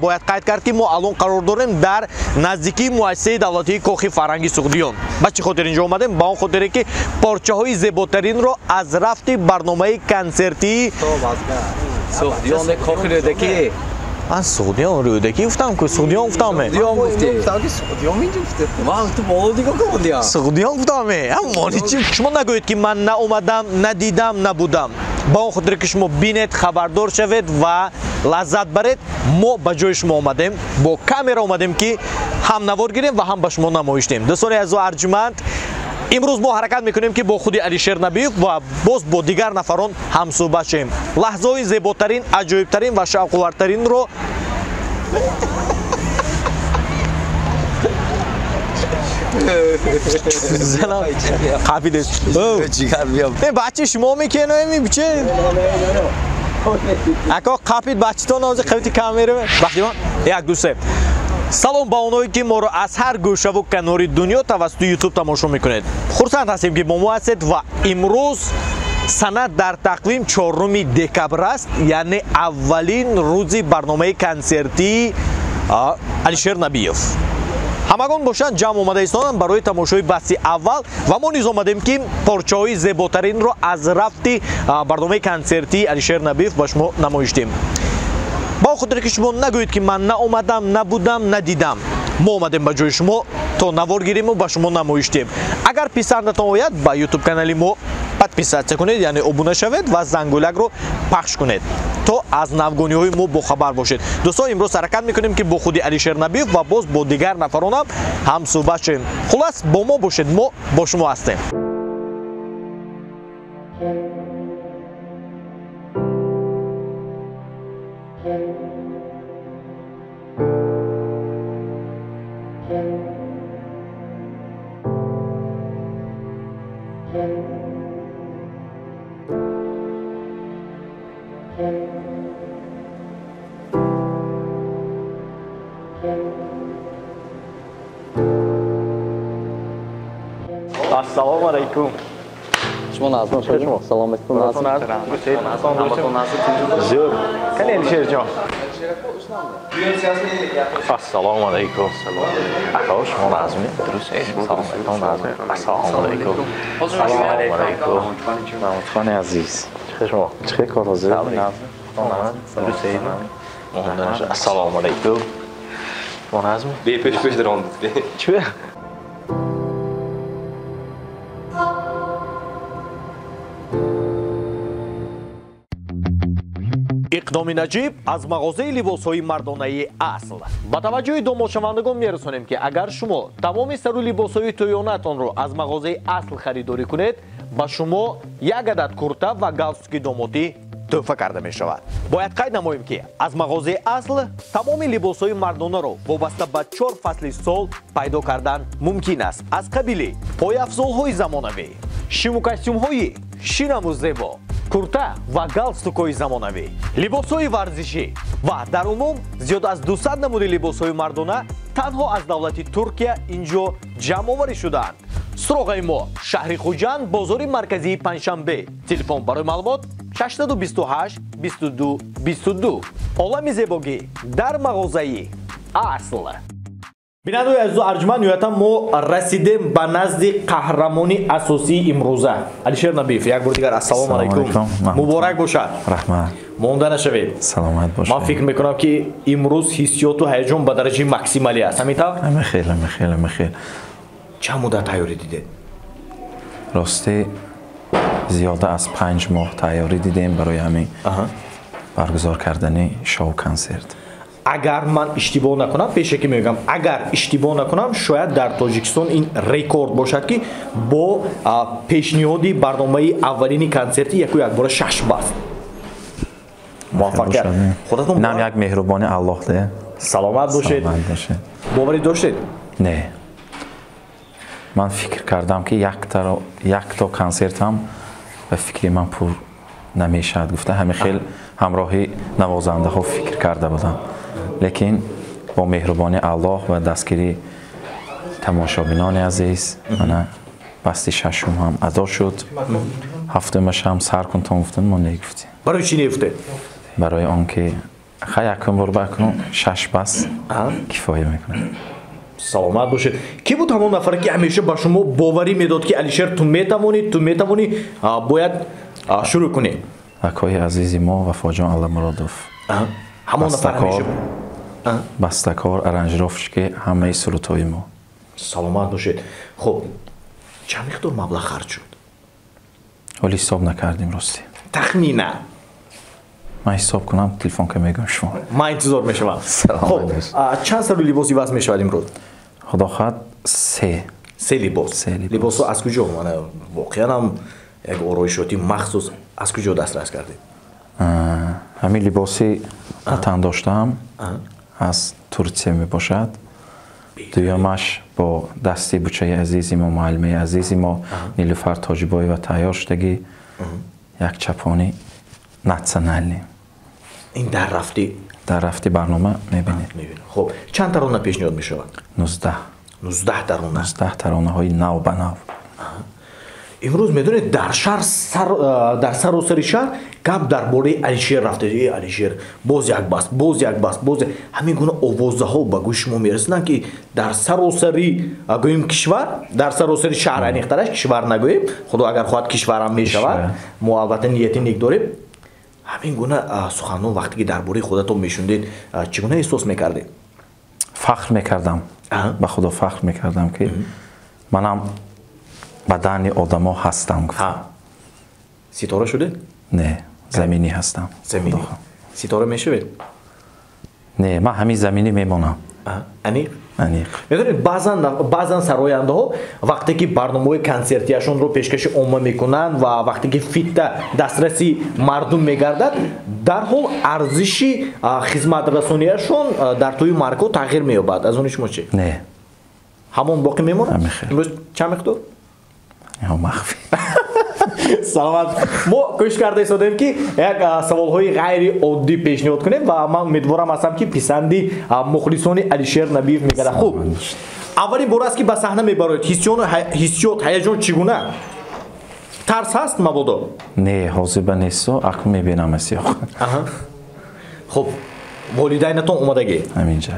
باید قید کرد که ما الان قرار داریم در نزدیکی مؤسسه دولتی کاخ فرهنگی سعودیان. با چه خاطر اینجا اومدیم؟ با اون خاطری که پارچه های زیباترین رو از رفت برنامه کنسرتی سعودیان کاخ رودکی. سعودیان رودکی گفتم که سعودیان گفتم. سعودیان گفتی. سعودیان میگفتی. ما تو مولدی گفتم. سعودیان گفتم. اما چی شما نگویید که من نه اومدم، ندیدم، نبودم. با اون خاطر که شما بینید، خبردار شوید و لذت برید. ما به جای شما اومدیم، با کامera اومدیم که هم نوار گیریم و هم به شما نمایش دهیم. دوستان عزیز و ارجمند، امروز ما حرکت میکنیم که با خود علیشیر نبیوف و باز با دیگر نفران هم صحبت شیم. لحظه های زیباترین، عجایبترین و شوق‌آورترین رو زنم قابل است. بچه شما میکنه میبچه اکا قابل بچه تا نازه قویتی کامیره وقتی من یک دوسته. سلام با اونایی که ما رو از هر گوشه و کنار دنیا توسط یوتیوب تماشا میکنید. خرسند هستیم که با ما هستید و امروز سند در تقویم 4 دکبر است، یعنی اولین روز برنامه کنسرتی علیشیر نبیوف. همگان باشند جمع اومده ایستادن برای تماشای بحث اول و ما نیز آمدیم که پارچه های زیباترین رو از رفت برنامه کنسرتی علیشیر نبیوف به شما نمایش دهیم. با خاطر که شما نگویید که من نه اومدم، نبودم، ندیدم. ما اومدیم به جای شما تا نوار گیریم و به شما نمایش دهیم. اگر پسندتان آید با یوتیوب کانال ما подписаться کنید، یعنی ابونه شوید و زنگولک رو پخش کنید تا از نوگانی های ما با خبر باشید. دوستان امروز حرکت میکنیم که با خود علیشیر نبیوف و باز با دیگر نفران هم صحبت شیم. خلاص با ما باشید، ما با شما هستیم. السلام علیکم. شما نازم شما سلامتون نازم. زور. کلی علیشیر جان. السلام علیکم. اخوان شما نازمی درست سلام نازم. السلام علیکم. السلام علیکم. محمد خان عزیز. چه شما؟ چه کار حاضر؟ درست السلام علیکم. شما نازمی؟ پیش درام. چه؟ اقدام نجیب از مغازه لباس‌های مردانه اصل. با توجه دانشمندگان می‌رسانیم که اگر شما تمام سر و لباس‌های تویانه‌تان را از مغازه اصل خریداری کنید، با شما یک عدد کرتا و گالستوک دامادی تحفه کرده می‌شود. باید قید نماییم که از مغازه اصل تمام لباس‌های مردانه را وابسته به 4 فصل سال پیدا کردن ممکن است. از قبیل پایافزال‌های زمانوی، شیم و کاستیوم‌های شینم و زیبا، کورتا و галстук‌های زمانوی، لباس‌های ورزشی و در عموم زیاد از 200 نمود لباس‌های مردانه تنها از دولت ترکیه اینجا جمع آوری شدند. سراغ ما شهر خوجند، بازار مرکزی پنجشنبه. تلفن برای معلومات 628 22 22. عالم زیبایی در مغازه اصل. بینندگان عزیز و ارجمند، نهایتا ما رسیدیم به نزد قهرمان اساسی امروزه علیشیر نبیوف. یک بار دیگر السلام علیکم. مبارک باشد. رحمت. مونده نشوید. سلامت باشید. من فکر میکنم که امروز حسیات و هیجان به درجه ماکسیمالی است. همینطور؟ خیلی. چند مدت تیاری دیدید؟ راستی زیاده از 5 ماه تیاری دیدیم برای همین برگزار کردن شو کنسرت. اگر من اشتباه نکنم، پیشه که میگم اگر اشتباه نکنم، شاید در تاجیکستان این رکورد باشد که با پیشنهادی برنامه اولین کنسرتی یک بار 6 بست. موفقیت. خودتون اینم یک مهربانی الله ده. سلامت باشید. باوری داشتید؟ نه. من فکر کردم که یک تا کنسرت هم به فکر من پر نمیشد. گفته همه خیلی همراهی نوازنده ها فکر کرده بودم. لیکن با مهربانی الله و دستگیری تماشابینان عزیز من بستی 6 هم ادا شد. 7مش هم سر کن تا گفتن ما نگفتیم. برای چی نگفته؟ برای آنکه якум бор бакунам 6 бас кифоя мекунад. саломат бошед. Ки буд ҳамон нафаре ки ҳамеша ба шумо боварӣ медод ки Алишер ту метавонӣ бояд шурӯъ кунӣ? акои азизи мо Вафоҷон Алламуродов. ҳамон нафар ҳамеша бастакор, аранҷировщики ҳамаи сурудҳои мо. саломат бошед. Хуб, чанд миқдор маблағ харҷ шуд? ҳоле ҳисоб накардем рости. Тахмина. ман ҳисоб кунам, телефонка мегӯям шумо. ман интизор мешавам. Хуб, чанд сару либоси вас мешавад имрӯз? худохоҳад 3. Се либос. Либосо аз куҷо омада? Воқеан ҳам як ороишоти махсус аз куҷо дастрас кардед? ҳамин либоси ватан доштаам аз Турсия мебошад. дуюмаш бо дасти бучаи азизи мо, муаллимаи азизи мо Нилуфар Тоҷибоева тайёр шудагӣ як чапони натсионалӣ. ин дар рафти барнома мебинед. Хуб, чанд тарона пешниҳод мешавад? 19. 19 тарона. 19 таронаҳои нав ба нав. имрӯз медонед дар саросари шаҳр гап дар бораи Алишер рафта. Алишер боз як баст, ҳамин гуна овозаҳо ба гӯши шумо мерасиданд ки дар саросари гӯем кишвар, дар саросари шаҳр айниқтараш, кишвар нагӯем, худо агар хоҳад кишварам мешавад, мо албатта нияти нек дорем. ҳамин гуна суханон вақте ки дар бораи худатон мешундед, чӣ гуна эҳсос мекардед? фахр мекардам, ба худо фахр мекардам ки манам бадани одамо ҳастам. ситора шудед? Не, заминӣ ҳастам. Заминӣ. Ситора мешавед? Не, ман ҳамин заминӣ мемонам. Аниқ? Аниқ. Медонед баъзан сарояндаҳо вақте ки барномаҳои консертиашонро пешкаши омма мекунанд ва вақте ки фитта дастраси мардум мегардад, дарҳол арзиши хизматрасонияшон дар тӯи маркҳо тағйир меёбад. Аз они шумо чӣ? Не. ҳамон боқӣ мемонад? Имрӯз чанд миқдор? махфӣ. саломат. Мо кӯшиш карда истодем ки як саволҳои ғайри оддӣ пешниҳод кунем ва ман умедворам ҳастам ки писанди мухлисони Алишер Набиев мегардад. Хуб, аввалин бора аст ки ба саҳна мебароед. ҳиссиёт, ҳаяҷон чӣ гуна? Тарс ҳаст мабодо? Не, ҳозиба несто, акнун мебинам асиёқ. Хуб, волидайнатон омадагӣ? ҳаминҷа.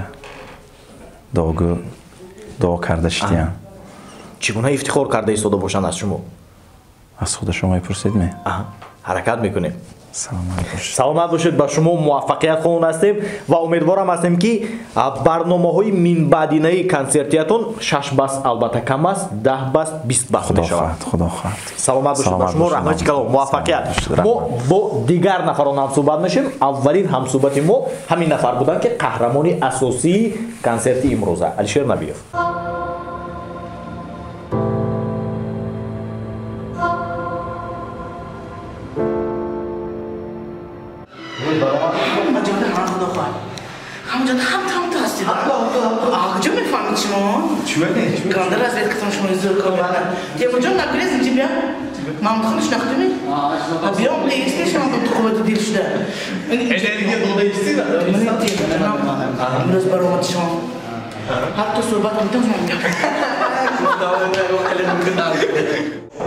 дуо карда шидиям. чӣ гуна ифтихор карда истода бошанд аз шумо? аз худа шумо мепурсидме? ҳаракат мекунем. саломат бошед. саломат бошед. ба шумо муваффақият хоҳон ҳастем ва умедворам ҳастем ки барномаҳои минбаъдинаи консертиятон 6 бас албатта кам аст, 10 бас, 20 бас мешавад. худо хоҳад. саломат бошед. ба шумо раҳмати калом, муваффақият. мо бо дигар нафарон ҳамсӯҳбат мешавем. аввалин ҳамсӯҳбати мо ҳамин нафар буданд ки қаҳрамони асосии консерти имрӯза Алишер Набиев. همونجا هم هستی آقا جا میفهمید شما؟ کانده разведкадан шумо изор кардам. Темурҷон нагурез инҷа бия. Ман мехоам шунахтуми? Биём эсми шумо ба қуввати дил шуда. Энергия дода истина. Имрӯз баромади шумо. ҳатто суҳбат кунтам шумо бия.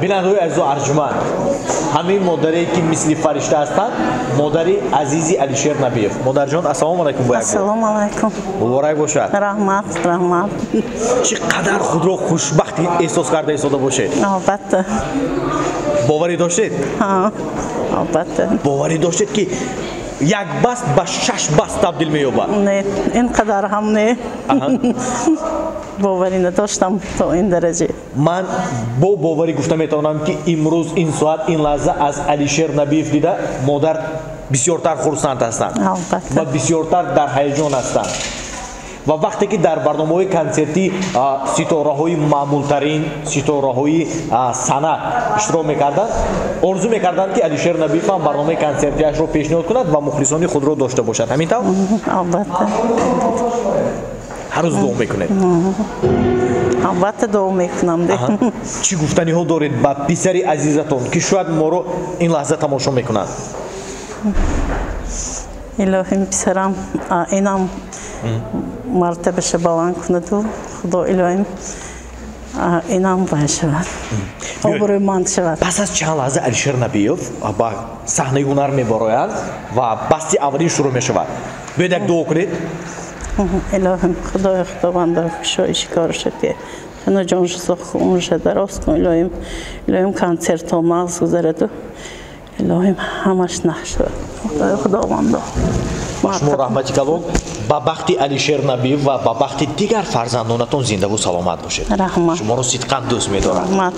бинандаҳои азизу арҷуманд, ҳамин модаре ки мисли фаришта ҳастанд, модари азизи Алишер Набиев. Модарҷон, ассалому алайкум. ассалому алайкум. муборак бошад. раҳмат. чӣ қадар худро хушбахт эҳсос карда истода бошед? албатта. боварӣ доштед? албатта. боварӣ доштед ки як баст ба 6 баст табдил меёбад? не, ин қадар ҳам не. боварӣ надоштам то ин дараҷа. ман бо боварӣ гуфта метавонам ки имрӯз ин соат ин лаҳза аз Алишер Набиев дида модар бисёртар хурсанд ҳастанд ва бисёртар дар ҳаяҷон ҳастанд. ва вақте ки дар барномаҳои консерти ситораҳои маъмултарин, ситораҳои санъат иштирок мекарданд, орзу мекарданд ки Алишер Набиев ҳам барномаи консертиашро пешниҳод кунад ва мухлисони худро дошта бошад. ҳамин тавр? албатта. ҳанӯз дуо мекунед? албатта дуо мекунам. чӣ гуфтаниҳо доред ба писари азизатон ки шояд моро ин лаҳза тамошо мекунанд? илоҳим писарам инам мартабаша баланд кунаду худо илоҳим инам бай шавад, обрӯйманд шавад. пас аз чанд лаҳза Алишер Набиев ба саҳнаи ҳунар мебарояд ва басти аввалин шурӯъ мешавад. بیاد یک دعا کنید. الهیم خدای خداوند کشایش کارش که خنا جانش سخت اونش دراز کن الهیم کانسر تا مغز گذرد الهیم همش نشد خدای خداوند شما رحمتی کلام با بخت علیشیر نبی و با بخت دیگر فرزندانتون زنده و سلامت باشید. رحمت. شما رو صدقاً دوست می‌دارم. رحمت.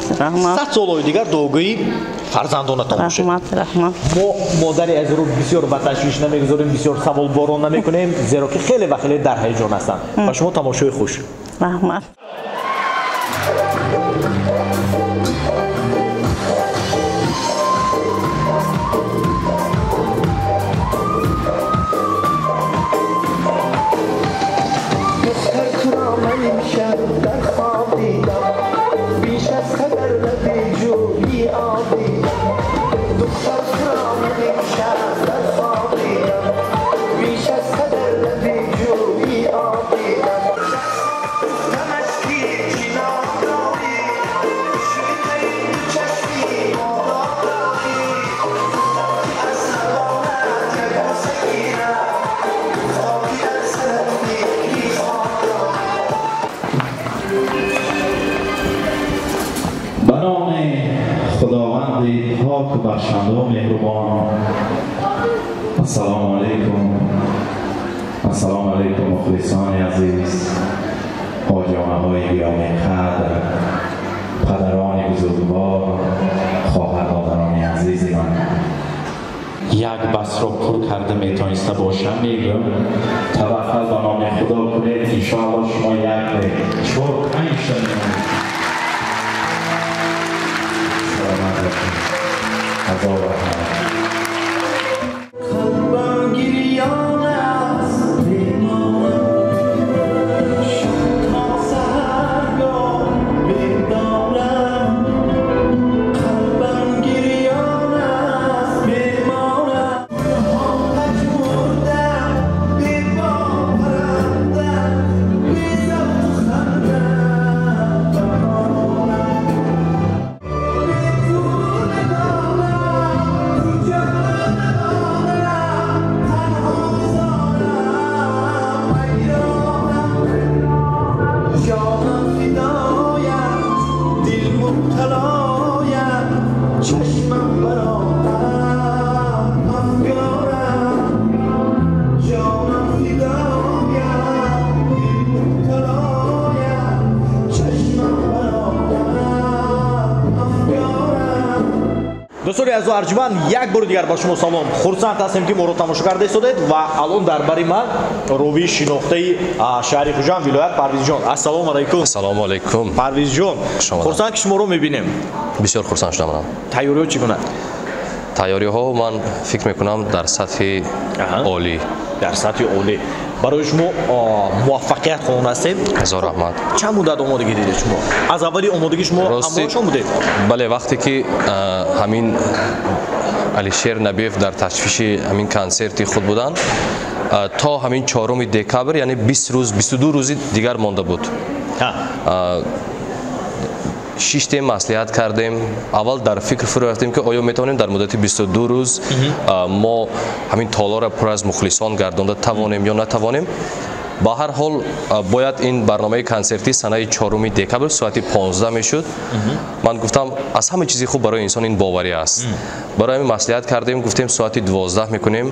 100 سال دیگر دوگویی فرزندانتون باشید. رحمت. ما مادری از رو بسیار به تشویش نمیگذاریم، بسیار سوال باران نمیکنیم، زیرا که خیلی و خیلی در هیجان هستند. و شما تماشای خوش. رحمت. خداوند پاک بخشنده و مهربان. السلام علیکم مخلصان عزیز، حاجامه های گرامی قدر، پدران بزرگوار، خواهر مادران عزیز من، یک بس را پر کرده میتونسته باشم میگم توکل به نام خدا کنید انشاءالله شما یک 4-5 شدید. قلبم گریان است تا سحرگاه بمانم، قلبم گریان است بمانم، مجبوردم به باورم بی ضبط خندم بمانم. دوستان عزیز و ارجمند، یک بار دیگر با شما سلام. خرسند هستیم که ما رو تماشا کرده اید و الان در بری من روی شناخته شهر خوجند ولایت پرویز جان. السلام علیکم. السلام علیکم. پرویز جان، خرسند که شما رو میبینیم. بسیار خرسند شدم. تیاری ها چی کنند؟ تیاری ها من فکر میکنم در سطح عالی. در سطح عالی. برای شما موفقیت خواهان هستیم. هزار رحمت. چند مدت آمادگی دیدید شما؟ از اولی آمادگی شما همراه شما بودید؟ بله، وقتی که همین علیشیر نبیف در تشویش همین کنسرتی خود بودن تا همین 4 دکبر یعنی 20 روز 22 روز دیگر مانده بود. 6 تیم مصلحت کردیم. اول در فکر فرو رفتیم که آیا میتونیم در مدت 22 روز ما همین تالا را پر از مخلصان گردانده توانیم یا نتوانیم. با هر حال باید این برنامه کنسرتی سنه 4 دکبر ساعت 15 میشد. من گفتم از همه چیزی خوب برای انسان این باوری است. برای همین مصلحت کردیم، گفتیم ساعت 12 میکنیم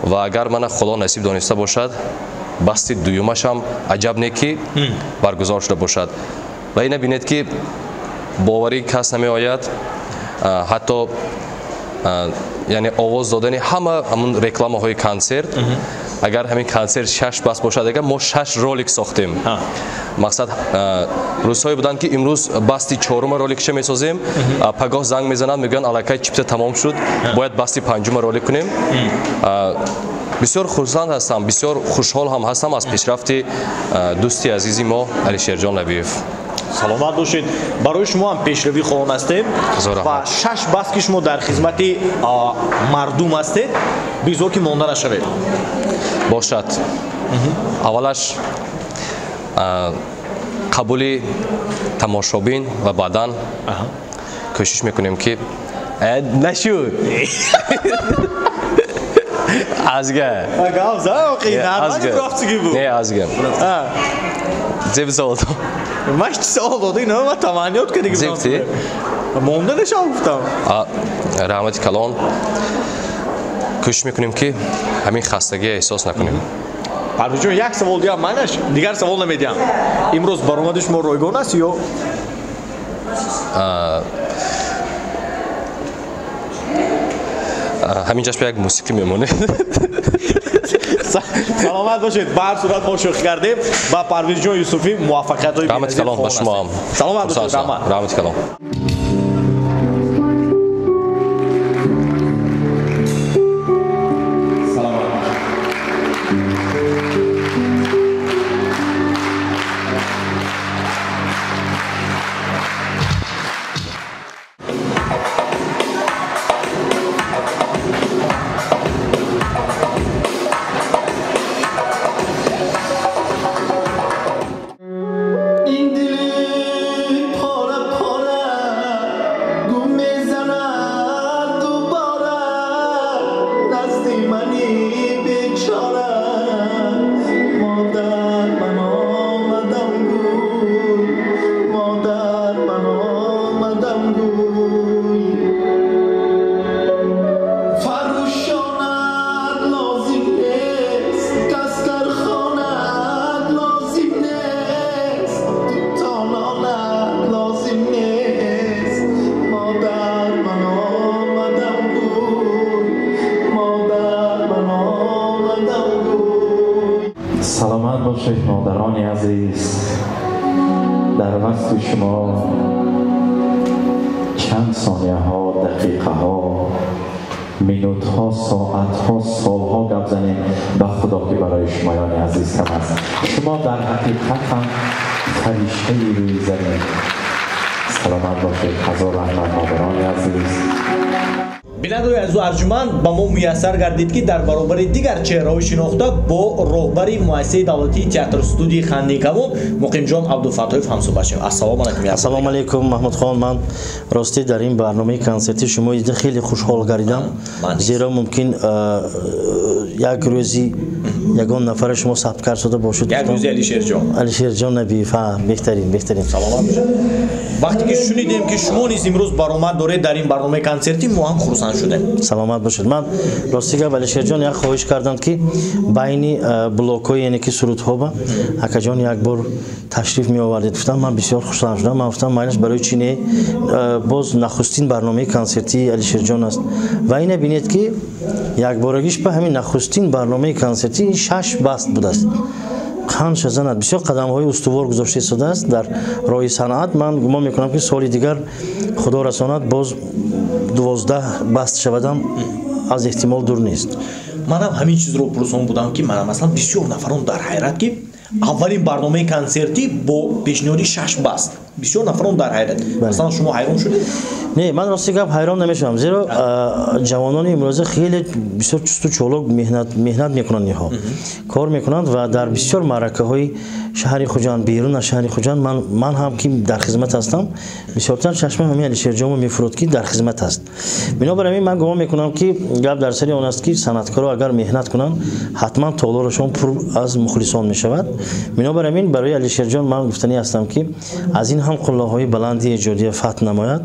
و اگر من خدا نصیب دانسته باشد بسط دویمش هم عجب نیکی برگزار شده باشد. و این ببینید که باوری کس نمی آید. حتی یعنی آواز دادن همون رکلام های کنسرت، اگر همین کنسرت 6 بس باشد، اگر ما 6 رولک ساختیم. مقصد روزهایی بودن که امروز بستی 4 رولک چه میسازیم، پگاه زنگ میزنند میگن الکی چیپت تمام شد، باید بستی 5 رولک کنیم. بسیار خرسند هستم، بسیار خوشحال هم هستم از پیشرفت دوستی عزیزی ما علیشیر جان نبیف. سلامت باشید. برای شما هم پیشروی خواهان هستیم و 6 بس که شما در خدمت مردم هستید، بزرگ که مانده نشوید. باشد. اولش قبول تماشابین و بعداً کوشش میکنیم که نشد азга Гавза, окей, нормально графтиги бу. не азга зев солдо Маш чи савол додӣ, но ма таманниёт кардӣ. Зефти? Монда нишон гуфтам. раҳмати калон кӯшиш мекунем ки ҳамин хастагиро эҳсос накунем. Парвизҷон, як савол дига манаш, дигар савол намедиҳам. Имрӯз баромади шумо ройгон аст ё? ҳаминҷаш ба як мусиқӣ мемонед. Саломат бошед. Ба ҳар сурат мо шӯхӣ кардем. Ба Парвизҷон Юсуфӣ муваффақиятҳои раҳмати калон ба шумо ҳам. Саломат бошед. раҳмати калон. سلامت باشید مادران عزیز. در وسط شما چند ثانیه ها، دقیقه ها، مینوت ها، ساعت ها، سال ها گپ زنیم به خدا که برای شمایان عزیز کم است. شما در حقیقت هم فرشته روی زمین. سلامت باشید هزار رحمت مادران عزیز. بینندگان عزیز و ارجمند با ما میسر گردید که در برابر دیگر چهره‌های شناخته با راهبر مؤسسه دولتی تئاتر استودیوی خندیکمون مقیم جان عبدالفتاحی همصحبت شدیم. السلام علیکم. السلام علیکم محمد خان. من راستی در این برنامه کنسرتی شما دیدم خیلی خوشحال گردیدم، زیرا ممکن یک روزی یگان نفر شما ثبت کار شده باشد. یک روزی علیشیر جان نبی فهم بهترین سلام باشید. وقتی که شنیدیم که شما نیز امروز برآمد دارید در این برنامه کنسرتی ما هم خرسند شدیم. سلامت باشید. من راستی که علیشیر جان یک خواهش کردند که بین بلوک‌های یعنی که سرودها با اکا جان یک بار تشریف می آوردید. گفتم من بسیار خوشحال شدم. من گفتم مایلش برای چینه باز نخستین برنامه کنسرتی علیشیر جان است و این ببینید که یک بارگیش به همین نخستین برنامه کنسرتی 6 بست بوده است. خانش زند بسیار قدم‌های استوار گذاشته شده است در راه صنعت. من گمان می‌کنم که سال دیگر خدا رساند باز 12 بست شودم از احتمال دور نیست. منم همین چیز رو پرسان بودم که من مثلا بسیار نفران در حیرت که اولین برنامه کنسرتی با پیشنهادی 6 بست بسیار نفران در حیرت. مثلا شما حیران شدید؟ نه من راستی گپ حیران نمیشم، زیرا جوانان امروزه خیلی بسیار چست و چالاک مهنت میکنند، اینها کار میکنند و در بسیار معرکه های شهر خوجند بیرون از شهر خوجند من هم که در خدمت هستم بسیارتر چشم همین علیشیر جان میفروت که در خدمت است. بنابراین من گمان میکنم که گپ در سری آن است که صنعتکارا اگر مهنت کنند حتما تالارشان پر از مخلصان میشود. بنابراین برای علیشیر جان من گفتنی هستم که از این هم قله‌های بلندی ایجادی فتح نماید،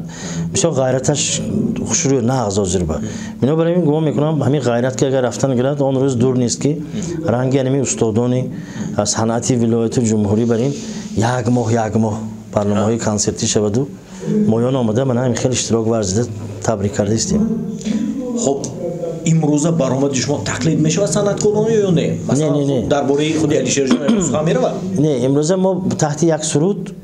بسیار غیرتش خوشروی نه اعزازیر با. بنابراین گمان میکنم همین غیرت که اگر رفتن گرد آن روز دور نیست که رنگی انمی استادانی از صنعتی ولایت جمهوری برین یک ماه برنامه‌های کنسرتی شود و مایان آمده. من همین خیلی اشتراک ورزیده تبریک کرده استیم. خب امروزه برآمد شما تقلید میشه و صنعتکارانه یا نه؟ نه درباره خود علیشیر جان امروز هم میره؟ نه امروز ما تحت یک سرود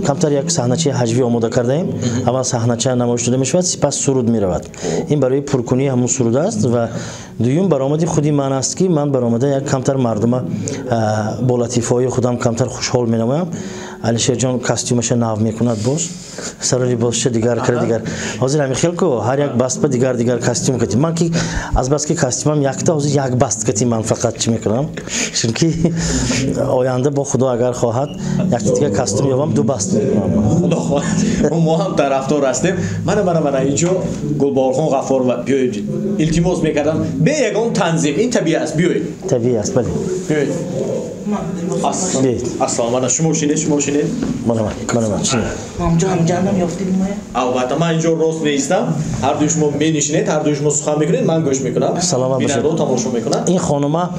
کمتر یک صحنه‌چه حجوی آماده کرده ایم. اول صحنه‌چه نمایش داده میشود، سپس سرود میرود. این برای پرکنی همون سرود است و دوم برآمدی خودی من است که من برآمده یک کمتر مردم با لطیفه‌های خودم کمتر خوشحال مینمایم. алишерҷон костюмаша нав мекунад боз саро либосша дигар кара дигар ҳозир ҳамин хел ко ҳар як баста дигар костюм кати ман ки аз баски костюмам якта ҳозир як баст кати ман фақат чӣ мекунам чунки оянда бо худо агар хоҳад якта дигар костюм ёбам ду баст мекунам худо хоҳад мо ҳам тарафдор ҳастем мана инҷо Гулборхон Ғафурова биёед илтимос мекардам бе ягон танзим ин табиӣ аст биёед табиӣ аст бале биёед аслан мана шумо шинед мана ҷанам ёфтидим албатта ман инҷо рост меистам ҳардуи шумо менишинед ҳардуи шумо сухан мекунед ман гӯш мекунам бинандо тамошо мекунад ин хонума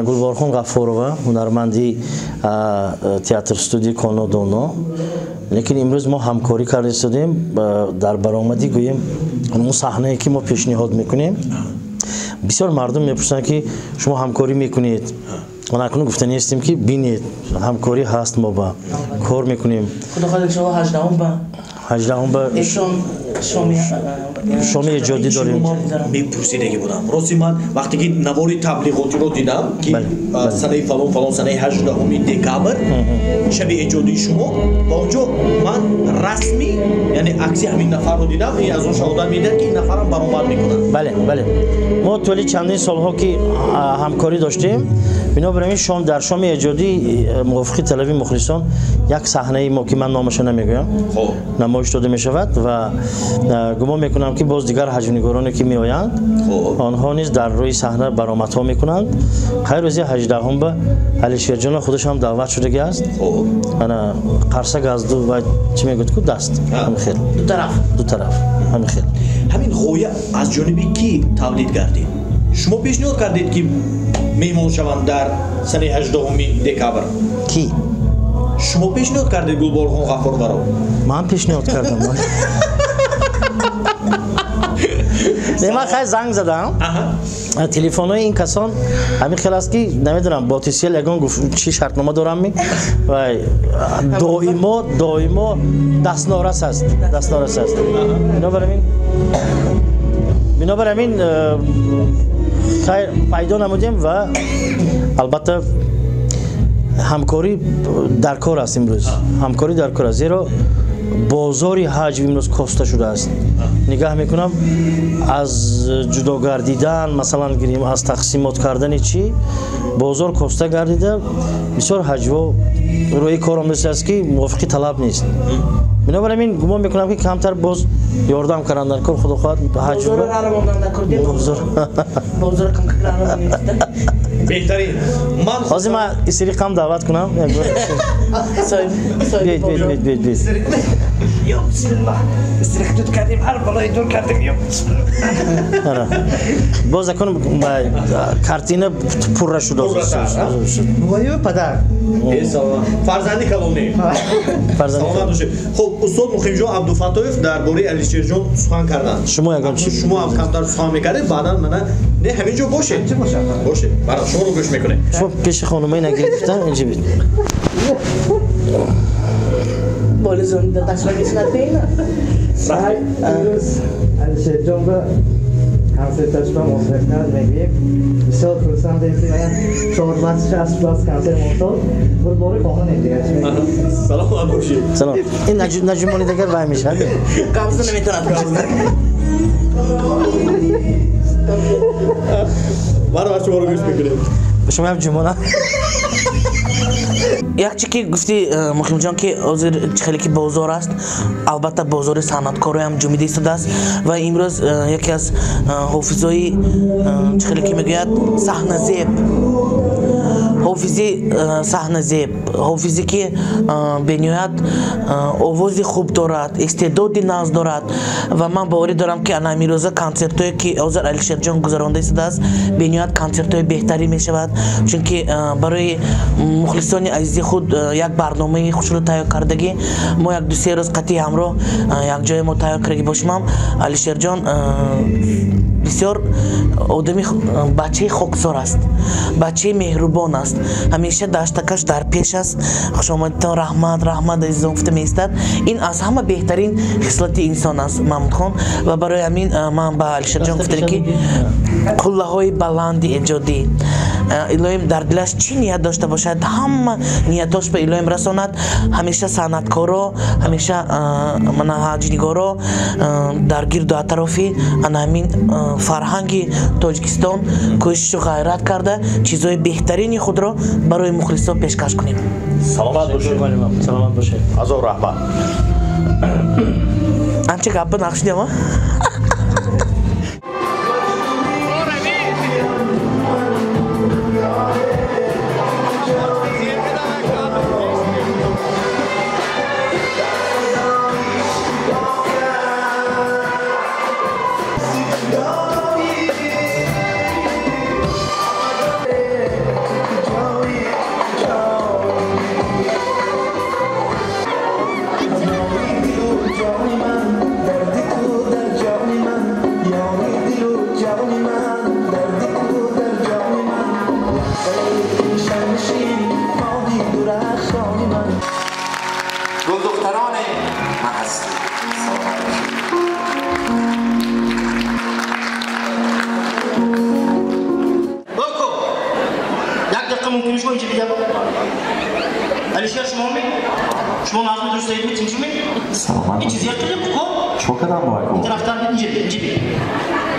Гулборхон Ғафурова ҳунарманди театр студии Конодоно лекин имрӯз мо ҳамкорӣ карда истодем дар баромадӣ гӯем он саҳнае ки мо пешниҳод мекунем бисёр мардум мепурсанд ки шумо ҳамкорӣ мекунед ма акнун гуфта нестем ки бинед ҳамкорӣ ҳаст мо ба кор мекунем ҳаждаҳум ба шоми эҷодӣ дорем мепурсидаги будам рости ман вақте ки навори таблиғотиро дидам ки санаи фалон санаи 18 декабр шаби эҷодии шумо ва онҷо ман расмӣ яъне акси ҳамин нафарро дидам аз он шаҳодат медиҳад ки ин нафарам баромад мекунад бале мо тӯли чандин солҳо ки ҳамкорӣ доштем бинобар ин шом дар шоми эҷодӣ мувофиқи талаби мухлисон як саҳнаи мо ки ман номаша намегӯям намоиш дода мешавад ва гумон мекунам ки боз дигар ҳаҷмнигороне ки меоянд онҳо низ дар рӯи саҳна баромадҳо мекунанд қай рӯзи 18 ба алишерҷона худашам даъват шудагӣ аст ана қарсак аз ду ва чӣ мегӯд ку даст ҳамихел ду тараф ҳамихел ҳамин ғоя аз ҷониби ки тавлид гардид шумо пешниҳод кардед ки меҳмон шаванд дар санаи 18 декабр ки шумо пешниҳод кардед Гулборхон Ғафуроваро ман пешниҳод кардам ман хай занг задам телефонҳои ин касон ҳамин хел аст ки намедонам бо тисел ягон чӣ шартнома дорам доимо дастнорас аст бинобар ҳамин пайдо намудем ва албатта ҳамкорӣ дар кор аст имрӯз ҳамкорӣ дар кор аст зеро бозори ҳаҷм имрӯз коста шудааст нигаҳ мекунам аз ҷудо гардидан масалан гирем аз тақсимот кардани чӣ бозор коста гардида бисёр ҳаҷво рӯи кор омадааст ки мувофиқи талаб нест бинобар ҳамин гумон мекунам ки камтар боз ёрдам кардам дар кор худо хоҳад беҳтарин ман ҳозир ман истириқам даъват кунам боз акун картина пурра шудааст падар фарзанди калоне хоб устод мухимҷон абдуфатоев дар бораи алишерҷон сухан карданд шумо ягон чӣ шумо ҳам камтар сухан мекардед баъдан мана не ҳамин ҷо бошед барам шуморо гӯш мекунем шумо пеши хонумаи нагирифтан инҷи бид алишерҷон ба консерташба моширак кард мегӯем бисёр хурсандем ки ман 14-16 консерт монтод бір бори хоҳонем дигар саломат бошед салом ин наҷумони дигар вай мешад қабза наметавонад баробар шуморо гӯш мекунем шумо ҳам ҷумона як чӣ ки гуфти мухимҷон ки ҳозир чӣ хеле ки бозор аст албатта бозори санъаткороям ҷумида истодааст ва имрӯз яке аз ҳофизои чӣ хеле ки мегӯяд саҳназеб ҳофизи саҳназеб ҳофизе ки бениҳоят овози хуб дорад истеъдоди нағз дорад ва ман боварӣ дорам ки ана ҳамирӯза консертҳое ки ҳозир алишерҷон гузаронда истодааст бениҳоят консертҳои беҳтарӣ мешавад чунки барои мухлисони азизи худ як барномаи хушрӯ тайёр кардагӣ мо як ду-се рӯз қатъи ҳамроҳ якҷое мо тайёр кардагӣ бошимам алишерҷон бисёр одами бачаи хоксор аст бачаи меҳрубон аст ҳамеша даштакаш дар пеш аст хушомадитон раҳмат азизон гуфта меистад ин аз ҳама беҳтарин хислати инсон аст маҳмудхон ва барои ҳамин ман ба алишерҷон гуфтам ки қуллаҳои баланди эҷодӣ الهیم در دلش چی نیت داشته باشد همه نیتاش به الهیم رساند همیشه صنعتکارا همیشه من حاجیگارا درگیر دو اطرافی همین فرهنگ تاجیکستان کوشش و غیرت کرده چیزهای بهترینی خود را برای مخلصا پیشکش کنیم. سلامت باشید. سلامت باشید. عزو رهبر. انچه گپ نقش دیما دختران من هستم. باکو یک دقیقه ممکنه شما اینجا بیاد علیشگر شما می شما نظم درست دارید میتونید چی می سلامت این چیزی ها کنیم بکن چوکدم باید این طرفتر اینجا بی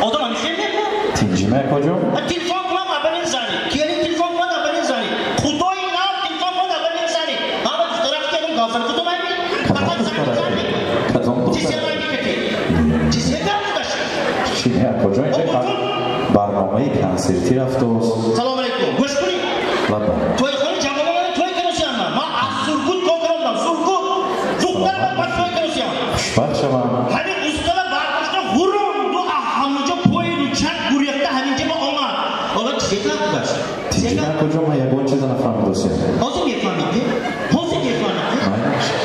آدم همیشه میکن تینجیمه کجا؟ تلفن کنم اولین زنی کیانی تلفن کنم اولین زنی خدای نام تلفن کنم اولین زنی همه دوست دارم کردم گازن کدوم همی فقط زنی کدام چیزی دختر؟ هایی میکردی چیزی هایی داشت چینه کجا اینجا برنامه کنسرتی رفت و سلام علیکم گوش کنی لبا توی خونه جوابا من توی کنوسی هم من از سرگود کنکرم سرگود دختر من باید توی کنوسی هم خوشبخت شوم همین استاد برداشته هورم دو همونجا پای رو چند گریخته همینجا با آمد آقا چیزی که داشت تینجیمه کجا ما یکون چیز نفهمیدوسی حاضر میفهمیدی؟ حاضر میفهمیدی؟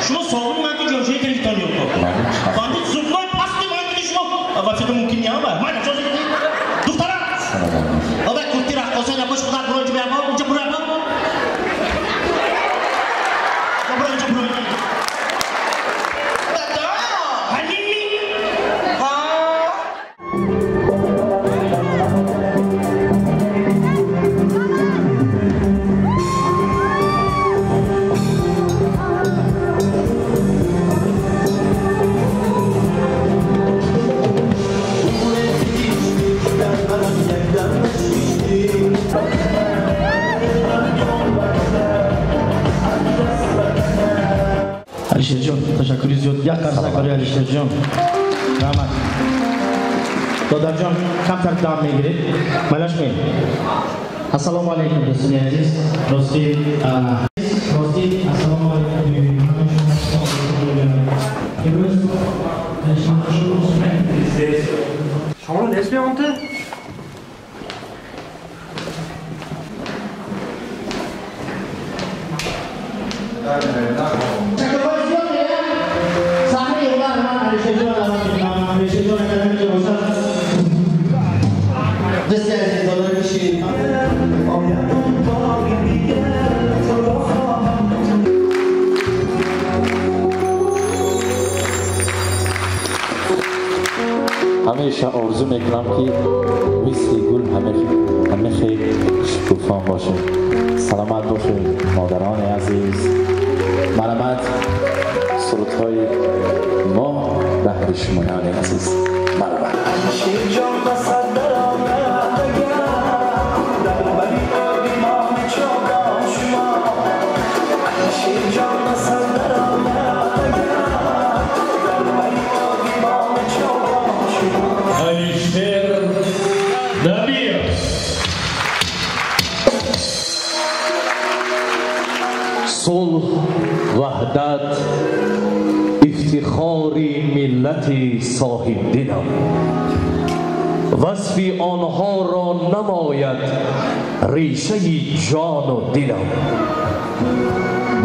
شما ساغون من که جوشهی تلیفتان یو کن فهمید زبنای پستی من که شما اول چطور ممکن نیام باید من اجازه دیدی؟ دخترم آقا کرتی رقاصه نباش خدا برو اینجا بیام اینجا برو اینجا برو اینجا برو حلیمی علیشیر جان تشکری زیاد یک قرصک برای علیشیر جان رحمت دادر جان کمتر دام میگیرید ملاش می السلام علیکم دوستان عزیز راستی السلام علیکم امروز شما رو نصف میامونده؟ همیشه آرزو میکنم که مثل گل همه خیلی شکوفان باشه. سلامت باشه مادران عزیز. مرحمت سرودهای ما بهر شمایان عزیز. مرحمت صلح وحدت افتخاری ملت صاحب دینم وصف آنها را نماید ریشه جان و دلم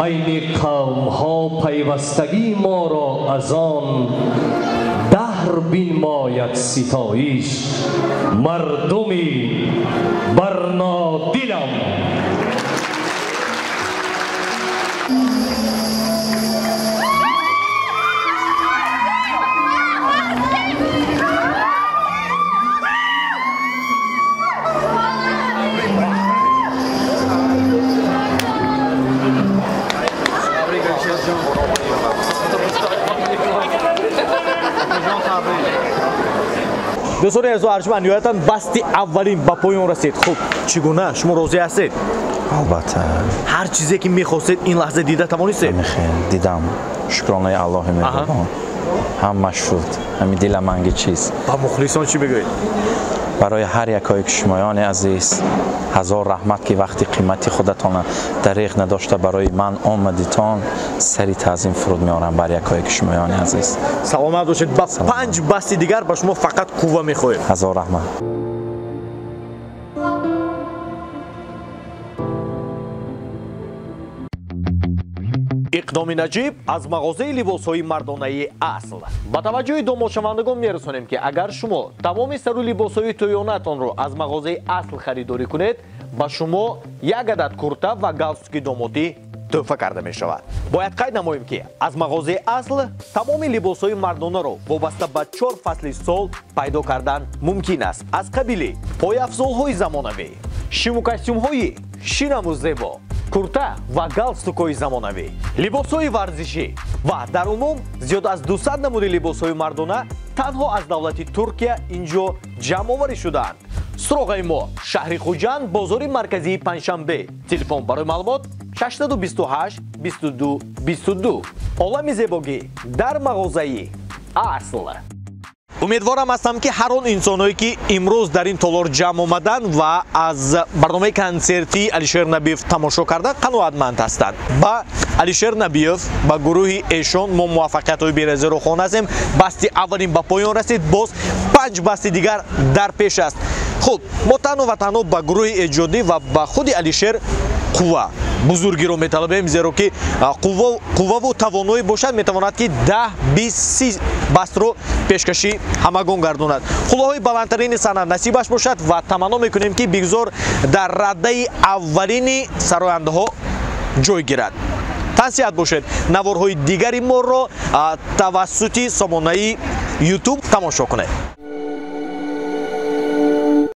بین قوم ها پیوستگی ما را از آن دهر بنماید ستایش مردمی برنادلم дӯстони азизу арҷманд ниҳоятан басти аввалин ба поён расид. хуб чӣ гуна шумо розӣ ҳастед? албатта ҳар чизе ки мехостед ин лаҳза дида тавонистед? дидам шукронаи аллоҳи меҳрубон ҳамаш шуд ҳами диламанги чиз. ба мухлисон чӣ мегӯед? барои ҳар якои шумоёни азиз ҳазор раҳмат ки вақти қимати худатона дариғ надошта барои ман омадитон сари таъзим фуруд меорам бар якои шумоёни азиз. саломат бошед. ба 5 басти дигар ба шумо фақат қувва мехоҳем. ҳазор раҳмат. иқдоми наҷиб аз мағозаи либосҳои мардонаи асл. ба таваҷҷӯҳи домошавандагон мерасонем ки агар шумо тамоми сару либосҳои тӯёнатонро аз мағозаи асл харидорӣ кунед, ба шумо як адад курта ва галстуки домотӣ тӯҳфа карда мешавад. бояд қайд намоем ки аз мағозаи асл тамоми либосҳои мардонаро вобаста ба 4 фасли сол пайдо кардан мумкин аст. аз қабили пойафзолҳои замонавӣ, шиму костюмҳои шинаму зебо, курта ва галстукҳои замонавӣ, либосҳои варзишӣ ва дар умум зиёд аз 200 намуди либосҳои мардона танҳо аз давлати Туркия инҷо ҷамъоварӣ шудаанд. суроғаи мо шаҳри Хуҷанд, бозори марказии Панҷшанбе. телефон барои маълумот 628 22 22. олами зебогӣ дар мағозаи асл. умедворам ҳастам ки ҳар он инсонҳое ки имрӯз дар ин толор ҷамъ омаданд ва аз барномаи консерти Алишер Набиев тамошо карданд қаноатманд ҳастанд. ба Алишер Набиев, ба гурӯҳи эшон мо муваффақиятҳои беназиро хоҳон ҳастем. басти аввалин ба поён расид, боз 5 басти дигар дар пеш аст. хуб мо танҳо ва танҳо ба гурӯҳи эҷодӣ ва ба худи Алишер қувва бузургиро металабем, зеро ки қувваву тавоноӣ бошад, метавонад ки 10, 20, 30 бастро пешкашӣ ҳамагон гардонад. хулоҳои баландтарини санъат насибаш бошад ва таманно мекунем ки бигзор дар раддаи аввалини сарояндаҳо ҷой гирад. тансиҳат бошед. наворҳои дигари моро тавассути сомонаи YouTube тамошо кунед.